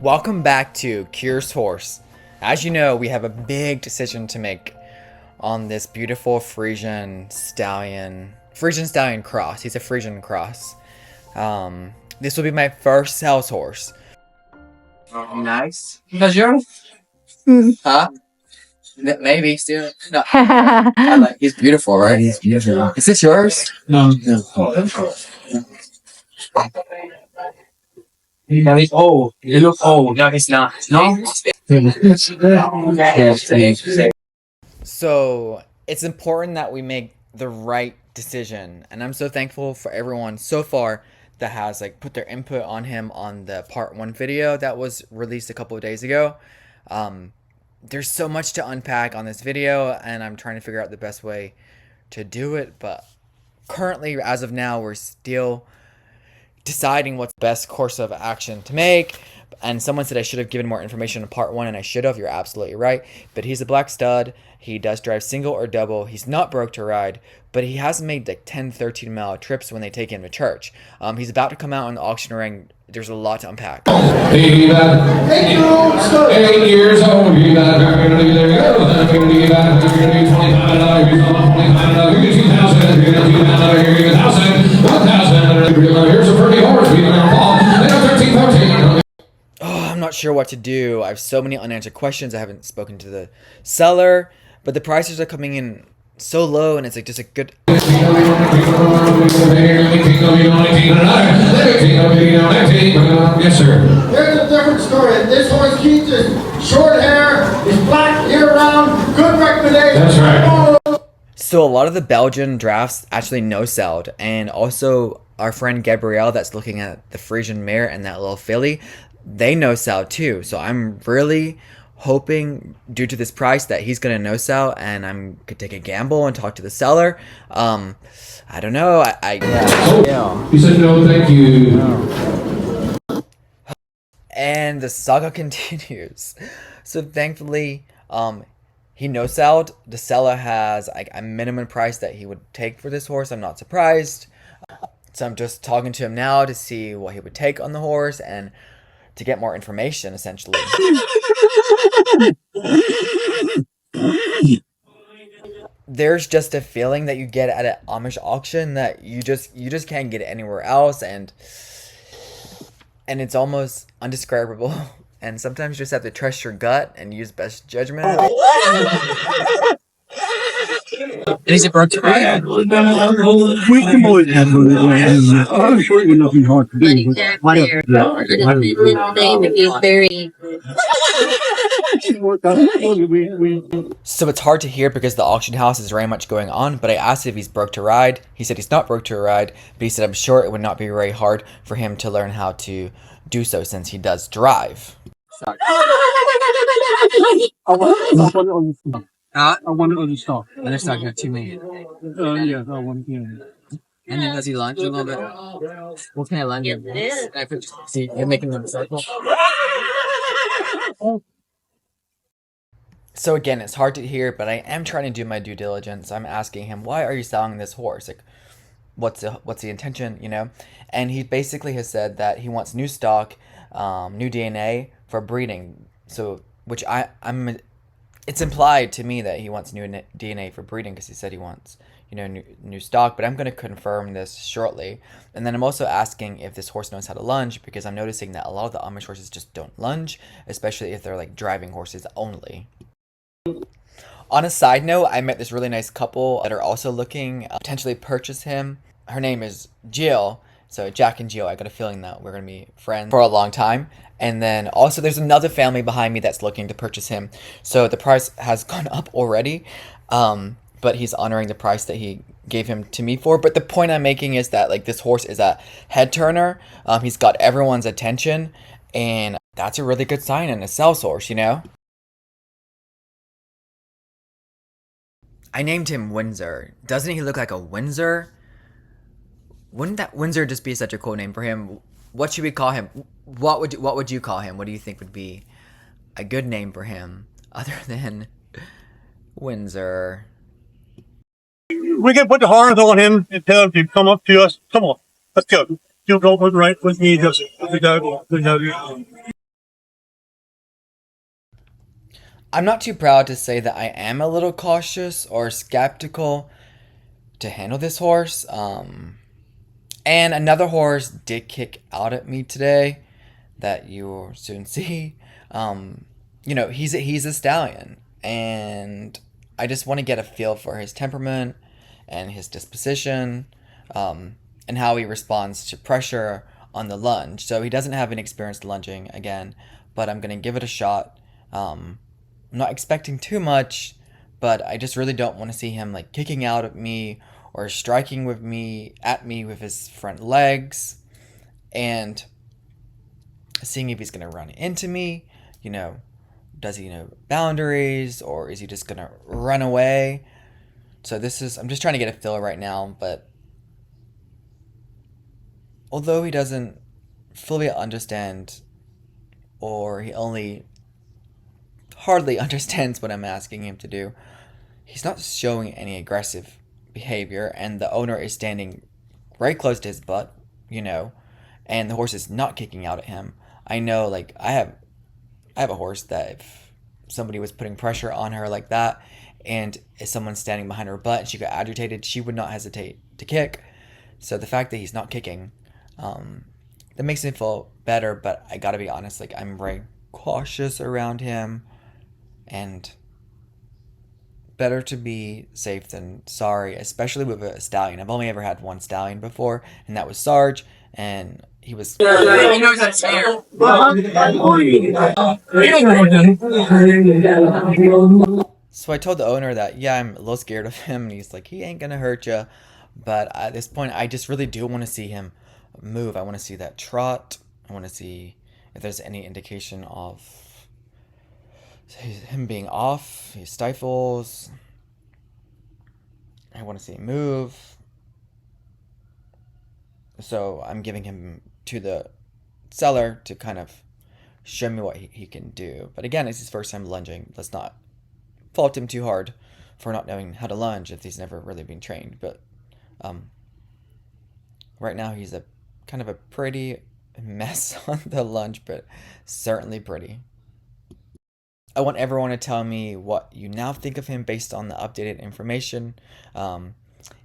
Welcome back to Cure's Horse. As you know, we have a big decision to make on this beautiful Friesian Stallion cross. He's a Friesian cross. This will be my first sales horse. Nice. That's yours? Huh? Maybe still. No. He's beautiful, right? He's beautiful. Is this yours? No. No, he's old. He looks old. No, he's not. No. So it's important that we make the right decision, and I'm so thankful for everyone so far that has put their input on him on the part 1 video that was released a couple of days ago. There's so much to unpack on this video, and I'm trying to figure out the best way to do it, but currently, as of now, we're still deciding what's the best course of action to make. And someone said I should have given more information in part 1, and I should have. You're absolutely right. But he's a black stud. He does drive single or double. He's not broke to ride, but he has made 10, 13 mile trips when they take him to church. He's about to come out on the auction ring. There's a lot to unpack. 8 years old. There you go. 1,000. Here's a pretty horse. I'm not sure what to do. I have so many unanswered questions. I haven't spoken to the seller, but the prices are coming in so low, and it's just a good. Yes, sir. Here's a different story. This horse keeps his short hair, he's black year round, good recommendation. That's right. So a lot of the Belgian drafts actually no-selled, and also our friend Gabrielle that's looking at the Friesian mare and that little filly, they no-sell too. So I'm really hoping, due to this price, that he's gonna no-sell, and I'm could take a gamble and talk to the seller. I don't know. He said no, thank you. And the saga continues. So thankfully, he no-selled. The seller has a minimum price that he would take for this horse. I'm not surprised. So I'm just talking to him now to see what he would take on the horse and to get more information, essentially. There's just a feeling that you get at an Amish auction that you just can't get anywhere else, and it's almost undescribable. And sometimes you just have to trust your gut and use best judgment. Is it broke to ride? We can always handle it. I'm sure it would not be hard to do. So it's hard to hear because the auction house is very much going on, but I asked if he's broke to ride. He said he's not broke to ride, but he said I'm sure it would not be very hard for him to learn how to do so since he does drive. I want it on the stock. Other stock got 2 million. Yeah, I want it. And then does he lunge a little bit? What kind of lunge? See, you're making them circle. So again, it's hard to hear, but I am trying to do my due diligence. I'm asking him, why are you selling this horse? What's the intention, And he basically has said that he wants new stock, new DNA for breeding. So, which it's implied to me that he wants new DNA for breeding because he said he wants, new stock. But I'm going to confirm this shortly. And then I'm also asking if this horse knows how to lunge, because I'm noticing that a lot of the Amish horses just don't lunge, especially if they're driving horses only. On a side note, I met this really nice couple that are also looking to potentially purchase him. Her name is Jill. So Jack and Jill, I got a feeling that we're going to be friends for a long time. And then also there's another family behind me that's looking to purchase him. So the price has gone up already. But he's honoring the price that he gave him to me for. But the point I'm making is that this horse is a head turner. He's got everyone's attention. And that's a really good sign in a sales horse, I named him Windsor. Doesn't he look like a Windsor? Wouldn't that Windsor just be such a cool name for him? What should we call him? What would you call him? What do you think would be a good name for him other than Windsor? We can put the horns on him and tell him to come up to us. Come on, let's go. You'll go right with me. Just I'm not too proud to say that I am a little cautious or skeptical to handle this horse. And another horse did kick out at me today that you will soon see. He's a stallion, and I just want to get a feel for his temperament and his disposition, and how he responds to pressure on the lunge. So he doesn't have any experience lunging again, but I'm gonna give it a shot. I'm not expecting too much, but I just really don't want to see him like kicking out at me or striking with me with his front legs, and seeing if he's gonna run into me. Does he know boundaries, or is he just gonna run away? So I'm just trying to get a feel right now, but although he doesn't fully understand, or he only hardly understands what I'm asking him to do, he's not showing any aggressive behavior, and the owner is standing very close to his butt, and the horse is not kicking out at him. I know, like, I have a horse that if somebody was putting pressure on her like that, and if someone's standing behind her butt and she got agitated, she would not hesitate to kick. So the fact that he's not kicking, that makes me feel better, but I gotta be honest, like, I'm very cautious around him, and better to be safe than sorry, especially with a stallion. I've only ever had one stallion before, and that was Sarge, and he was... He knows that's fair. So I told the owner that, yeah, I'm a little scared of him, and he's like, he ain't gonna hurt you. But at this point, I just really do want to see him move. I want to see that trot. I want to see if there's any indication of him being off. He stifles. I want to see him move. So I'm giving him to the seller to kind of show me what he can do. But again, it's his first time lunging. Let's not fault him too hard for not knowing how to lunge if he's never really been trained. But right now he's a kind of a pretty mess on the lunge, but certainly pretty. I want everyone to tell me what you now think of him based on the updated information.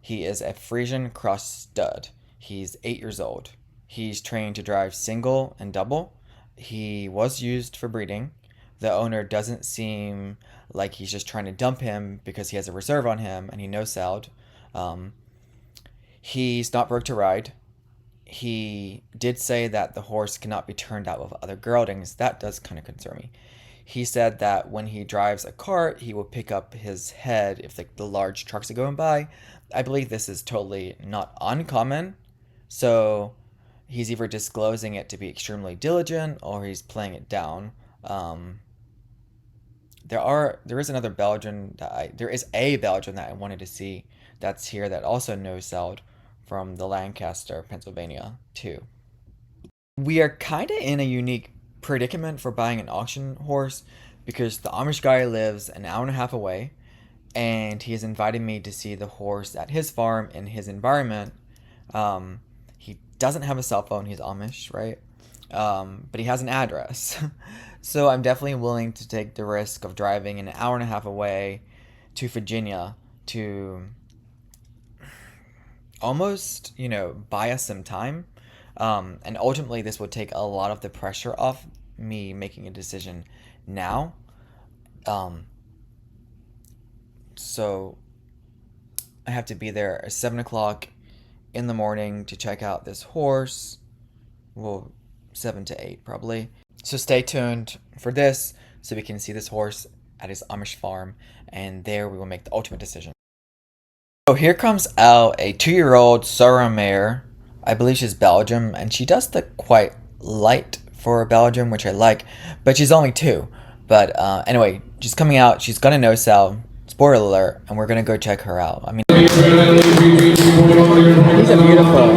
He is a Friesian cross stud. He's 8 years old. He's trained to drive single and double. He was used for breeding. The owner doesn't seem like he's just trying to dump him because he has a reserve on him and he no-selled. He's not broke to ride. He did say that the horse cannot be turned out with other geldings. That does kind of concern me. He said that when he drives a cart, he will pick up his head if the large trucks are going by. I believe this is totally not uncommon. So he's either disclosing it to be extremely diligent or he's playing it down. There is a Belgian that I wanted to see that's here that also no-selled from the Lancaster, Pennsylvania too. We are kind of in a unique predicament for buying an auction horse because the Amish guy lives an hour and a half away, and he has invited me to see the horse at his farm in his environment. He doesn't have a cell phone. He's Amish, right? But he has an address. So I'm definitely willing to take the risk of driving an hour and a half away to Virginia to almost, buy us some time. And ultimately, this would take a lot of the pressure off me making a decision now. So I have to be there at 7 o'clock in the morning to check out this horse. Well, 7 to 8 probably. So stay tuned for this so we can see this horse at his Amish farm, and there we will make the ultimate decision. So here comes out a 2-year-old Sora mare. I believe she's Belgian, and she does look quite light for a Belgian, which I like, but she's only 2. But anyway, she's coming out. She's gonna no-sell. Spoiler alert, and we're gonna go check her out. I mean, These are beautiful.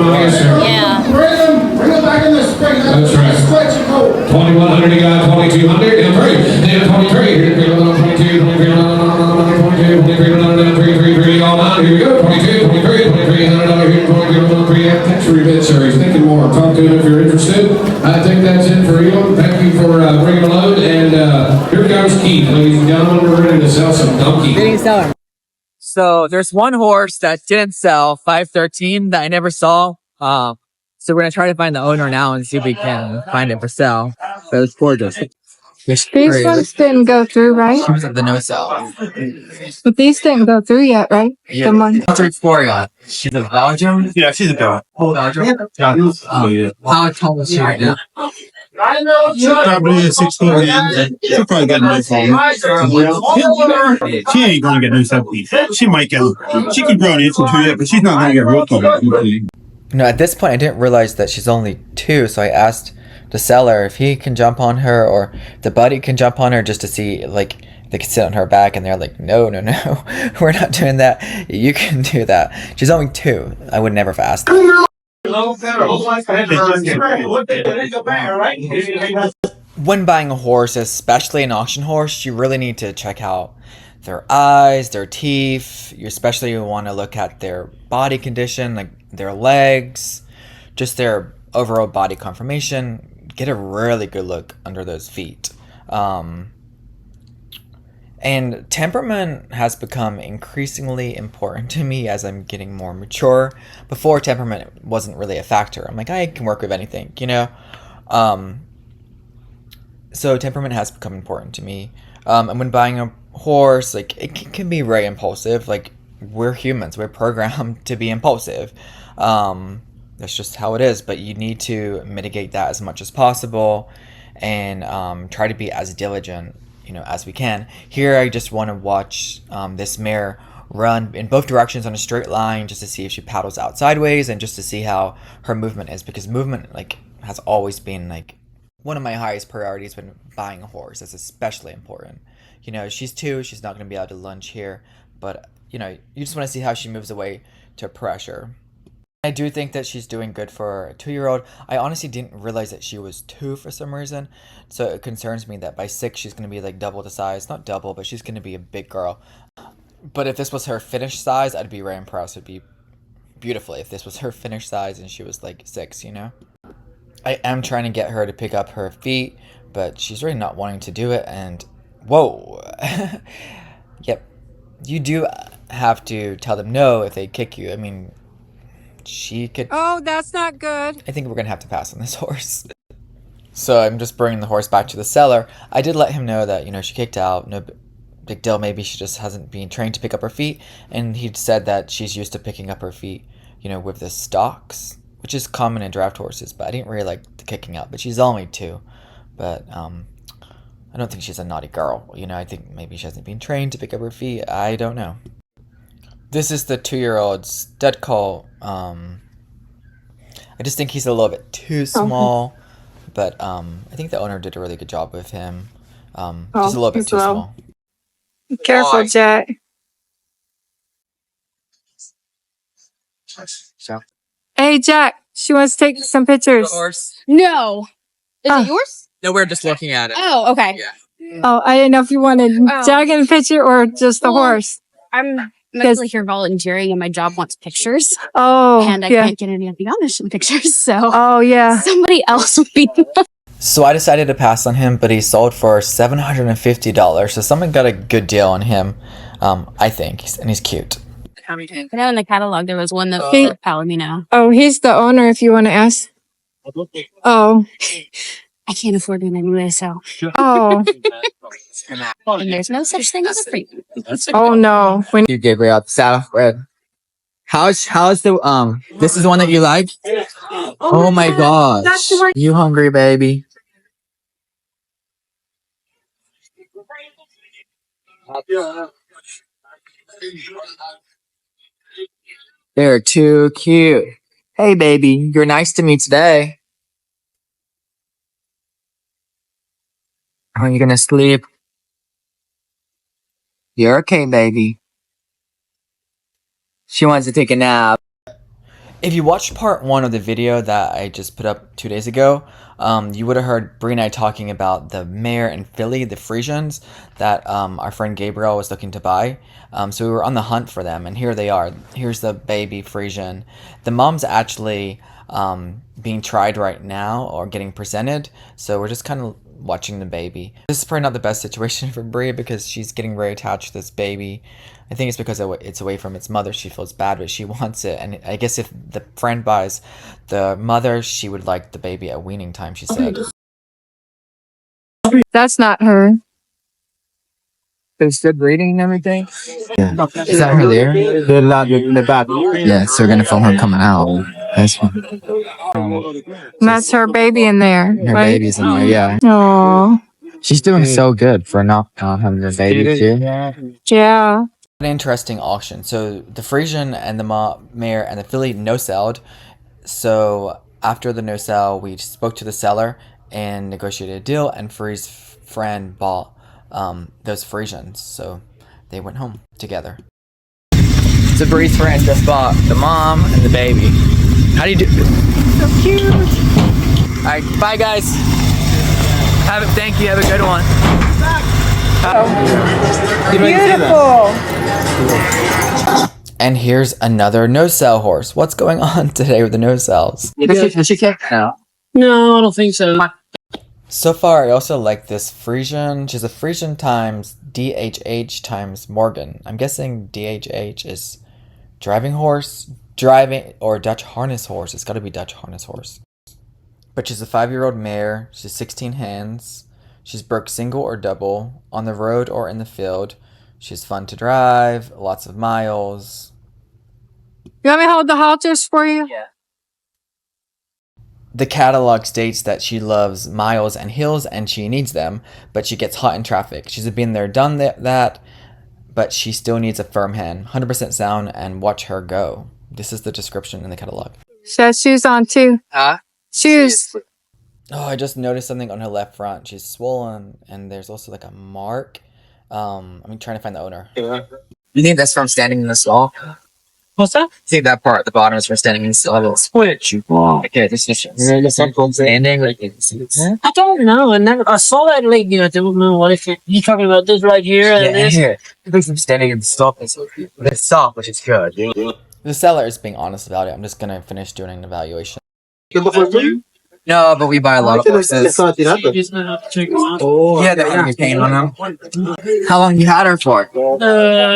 Yeah. Bring them back in the spring. That's right. Stretch and hold. 2100, you got 2200, and 3. Then 23, here we go, 22, 23, 22, 23, 23, all nine, here we go, 22, 23, 23, here, 22, 23, thanks for your bid, sir. He's thinking more. Talk to him if you're interested. I think that's it for you. Thank you for bringing a load, and here comes Keith, ladies and gentlemen. Didn't sell him. So there's one horse that didn't sell, 513, that I never saw. So we're gonna try to find the owner now and see if we can find it for sale. But it's gorgeous. These ones didn't go through, right? She was at the no sell. But these didn't go through yet, right? Yeah. The one. What's her Florian? She's a Belgian? Yeah, she's a girl. Belgian? How tall is she right now? Probably 16 years. She'll probably get no phone. She ain't gonna get no selfie. She might get. She could grow an inch or two yet, but she's not gonna get real tall. At this point, I didn't realize that she's only 2, so I asked the seller if he can jump on her or the buddy can jump on her just to see, like, they can sit on her back, and they're like, no, we're not doing that. You can do that. She's only 2. I would never have asked that. When buying a horse, especially an auction horse, you really need to check out their eyes, their teeth. You especially want to look at their body condition, like their legs, just their overall body conformation. Get a really good look under those feet. And temperament has become increasingly important to me as I'm getting more mature. Before, temperament wasn't really a factor. I'm like, I can work with anything, you know? So temperament has become important to me. And when buying a horse, like, it can be very impulsive. Like, we're humans. We're programmed to be impulsive. That's just how it is. But you need to mitigate that as much as possible and try to be as diligent, as we can. Here, I just want to watch this mare run in both directions on a straight line just to see if she paddles out sideways and just to see how her movement is, because movement, like, has always been, like, one of my highest priorities when buying a horse. It's especially important. She's 2, she's not going to be able to lunge here, but, you just want to see how she moves away to pressure. I do think that she's doing good for a 2-year-old. I honestly didn't realize that she was 2 for some reason. So it concerns me that by 6, she's going to be like double the size. Not double, but she's going to be a big girl. But if this was her finished size, I'd be very impressed. It'd be beautiful if this was her finished size and she was like 6, I am trying to get her to pick up her feet, but she's really not wanting to do it. And whoa. Yep. You do have to tell them no if they kick you. I mean, she could... Oh, that's not good. I think we're going to have to pass on this horse. So I'm just bringing the horse back to the seller. I did let him know that, she kicked out. No big deal. Maybe she just hasn't been trained to pick up her feet. And he said that she's used to picking up her feet, with the stocks, which is common in draft horses. But I didn't really like the kicking out. But she's only 2. But I don't think she's a naughty girl. I think maybe she hasn't been trained to pick up her feet. I don't know. This is the 2-year-old stud colt. I just think he's a little bit too small, but I think the owner did a really good job with him. Just a little bit too small. Careful, Jack. So. Hey, Jack. She wants to take some pictures. Horse. No. Is it yours? No, we're just looking at it. Oh, okay. Yeah. Oh, I didn't know if you wanted Jack in a picture or just the horse. I'm mostly here volunteering, and my job wants pictures. Oh, and I can't get any of the Amish pictures, so somebody else would be. So I decided to pass on him, but he sold for $750. So someone got a good deal on him, I think, and he's cute. I know in the catalog there was one that said Palomino. Oh, he's the owner if you want to ask. Oh. I can't afford him anyway, so. Oh. And there's no such thing as a free. Oh, no. You Gabriel, the saddle red. How's the this is the one that you like? Oh my gosh. That's the one. You hungry, baby? They're too cute. Hey baby, you're nice to me today. Are you gonna sleep? You're okay, baby. She wants to take a nap. If you watched part 1 of the video that I just put up 2 days ago, you would have heard Bree and I talking about the mare and filly, the Friesians, that our friend Gabriel was looking to buy. So we were on the hunt for them, and here they are. Here's the baby Friesian. The mom's actually being tried right now or getting presented, so we're just kind of watching the baby. This is probably not the best situation for Brie because she's getting very attached to this baby. I think it's because it's away from its mother. She feels bad, but she wants it. And I guess if the friend buys the mother, she would like the baby at weaning time, she said. That's not her. They stood reading and everything. Yeah. Is that her there? The back. Yeah, so we're gonna film her coming out. That's That's her baby in there. her Right? baby's in there, yeah. Aww. She's doing so good for not having a baby too. Yeah. An interesting auction. So the Friesian and the mare and the filly no-selled. So after the no-sell, we spoke to the seller and negotiated a deal, and Free's friend bought those Friesians. So they went home together. So Bree's friend just bought the mom and the baby. How do you do? So cute. All right, bye guys. Thank you. Have a good one. Beautiful. And here's another no-sell horse. What's going on today with the no-sells? Has she kicked out? No, I don't think so. So far, I also like this Friesian. She's a Friesian times DHH times Morgan. I'm guessing DHH is driving horse, or Dutch harness horse. It's got to be Dutch harness horse. But she's a 5-year-old mare. She's 16 hands. She's broke single or double, on the road or in the field. She's fun to drive, lots of miles. You want me to hold the halters for you? Yeah. The catalog states that she loves miles and hills and she needs them, but she gets hot in traffic. She's been there, done that, but she still needs a firm hand. 100% sound and watch her go. This is the description in the catalog. She has shoes on too. Shoes. Oh, I just noticed something on her left front. She's swollen and there's also like a mark. I'm trying to find the owner. You think that's from standing in the stall? What's that? I think that part at the bottom is from standing in the stall. Which? Okay, this is standing like I don't know. I saw that lady. I don't know what if you talking about this right here and this. here. I think from standing in the stall, but it's soft, which is good. The seller is being honest about it. I'm just gonna finish doing an evaluation. No, but we buy a lot of horses. You just have to check them out. Yeah, they're having a pain on them. How long you had her for?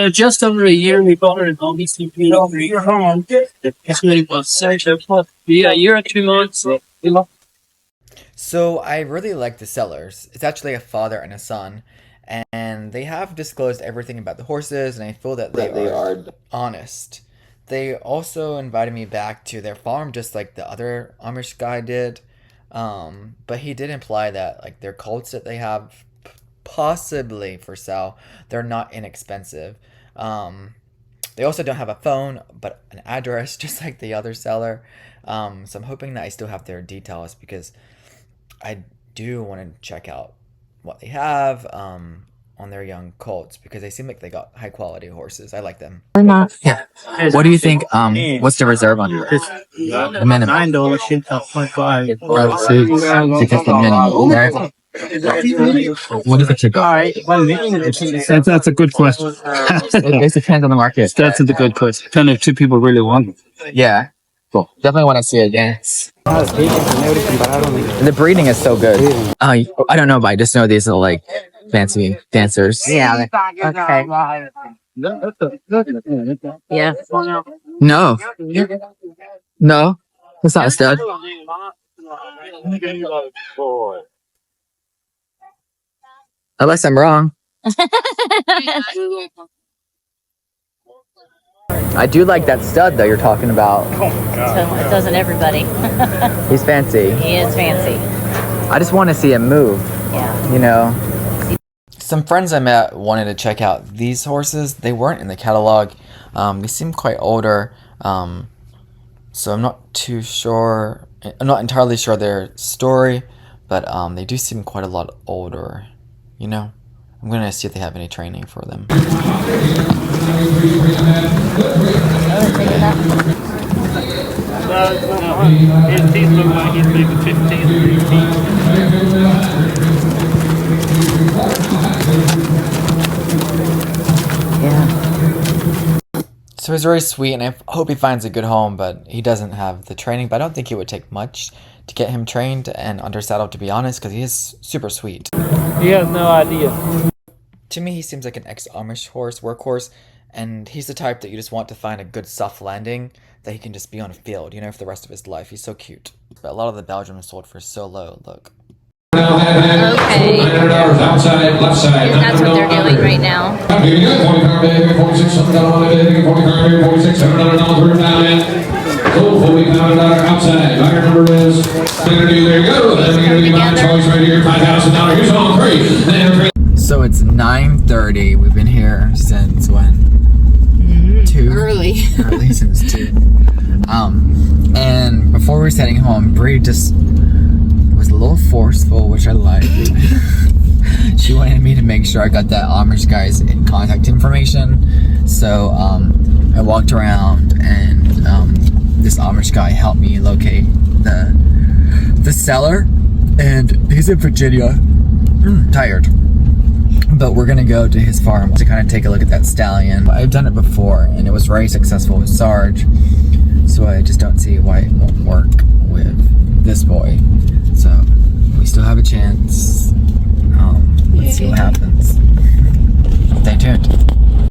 Just under a year. We bought her in August. We put over a year home. It's really was a year and 2 months. So I really like the sellers. It's actually a father and a son, and they have disclosed everything about the horses, and I feel that they are honest. They also invited me back to their farm, just like the other Amish guy did. But he did imply that like their colts that they have possibly for sale, they're not inexpensive. They also don't have a phone, but an address, just like the other seller. So I'm hoping that I still have their details because I do want to check out what they have on their young colts because they seem like they got high quality horses. I like them. Or not. Yeah. What do you think? What's the reserve on it? The minimum. $9 should help 0.5. Because the minimum. Right? What is it to go? That's a good question. It depends on the market. That's a good question. Kind of two people really want it. Yeah. Cool. Definitely want to see it dance. The breeding is so good. I don't know, but I just know these are like fancy dancers. Yeah. Okay. Yeah. No. No. That's not a stud. Unless I'm wrong. I do like that stud though you're talking about. So doesn't everybody? He's fancy. He is fancy. I just want to see him move. Yeah. You know. Some friends I met wanted to check out these horses. They weren't in the catalog. They seem quite older. So I'm not too sure. I'm not entirely sure their story, but they do seem quite a lot older. You know. I'm gonna see if they have any training for them. His teeth look like he's maybe 15 So he's very sweet, and I hope he finds a good home, but he doesn't have the training. But I don't think it would take much to get him trained and under saddle, to be honest, because he is super sweet. He has no idea. To me, he seems like an ex-Amish horse, workhorse, and he's the type that you just want to find a good soft landing that he can just be on a field, you know, for the rest of his life. He's so cute. But a lot of the Belgian are sold for so low, look. Okay. Outside, left side. That's what they're doing right now. Here you go, 40 pound baby, 46, $40 baby, 40 pound baby, 46, $700 per pound. Cool, 40 pound outside. Our number is, there you go. Then we're going to be my choice right here, $5,000. Here's on three. So it's 9:30. We've been here since when? 2? Early. Early since 2. And before we were heading home, Bree just was a little forceful, which I liked. She wanted me to make sure I got that Amish guy's contact information. So I walked around, and this Amish guy helped me locate the seller, and he's in Virginia. Tired. But we're gonna go to his farm to kind of take a look at that stallion. I've done it before, and it was very successful with Sarge, so I just don't see why it won't work with this boy. So we still have a chance. Let's see what happens. Stay tuned.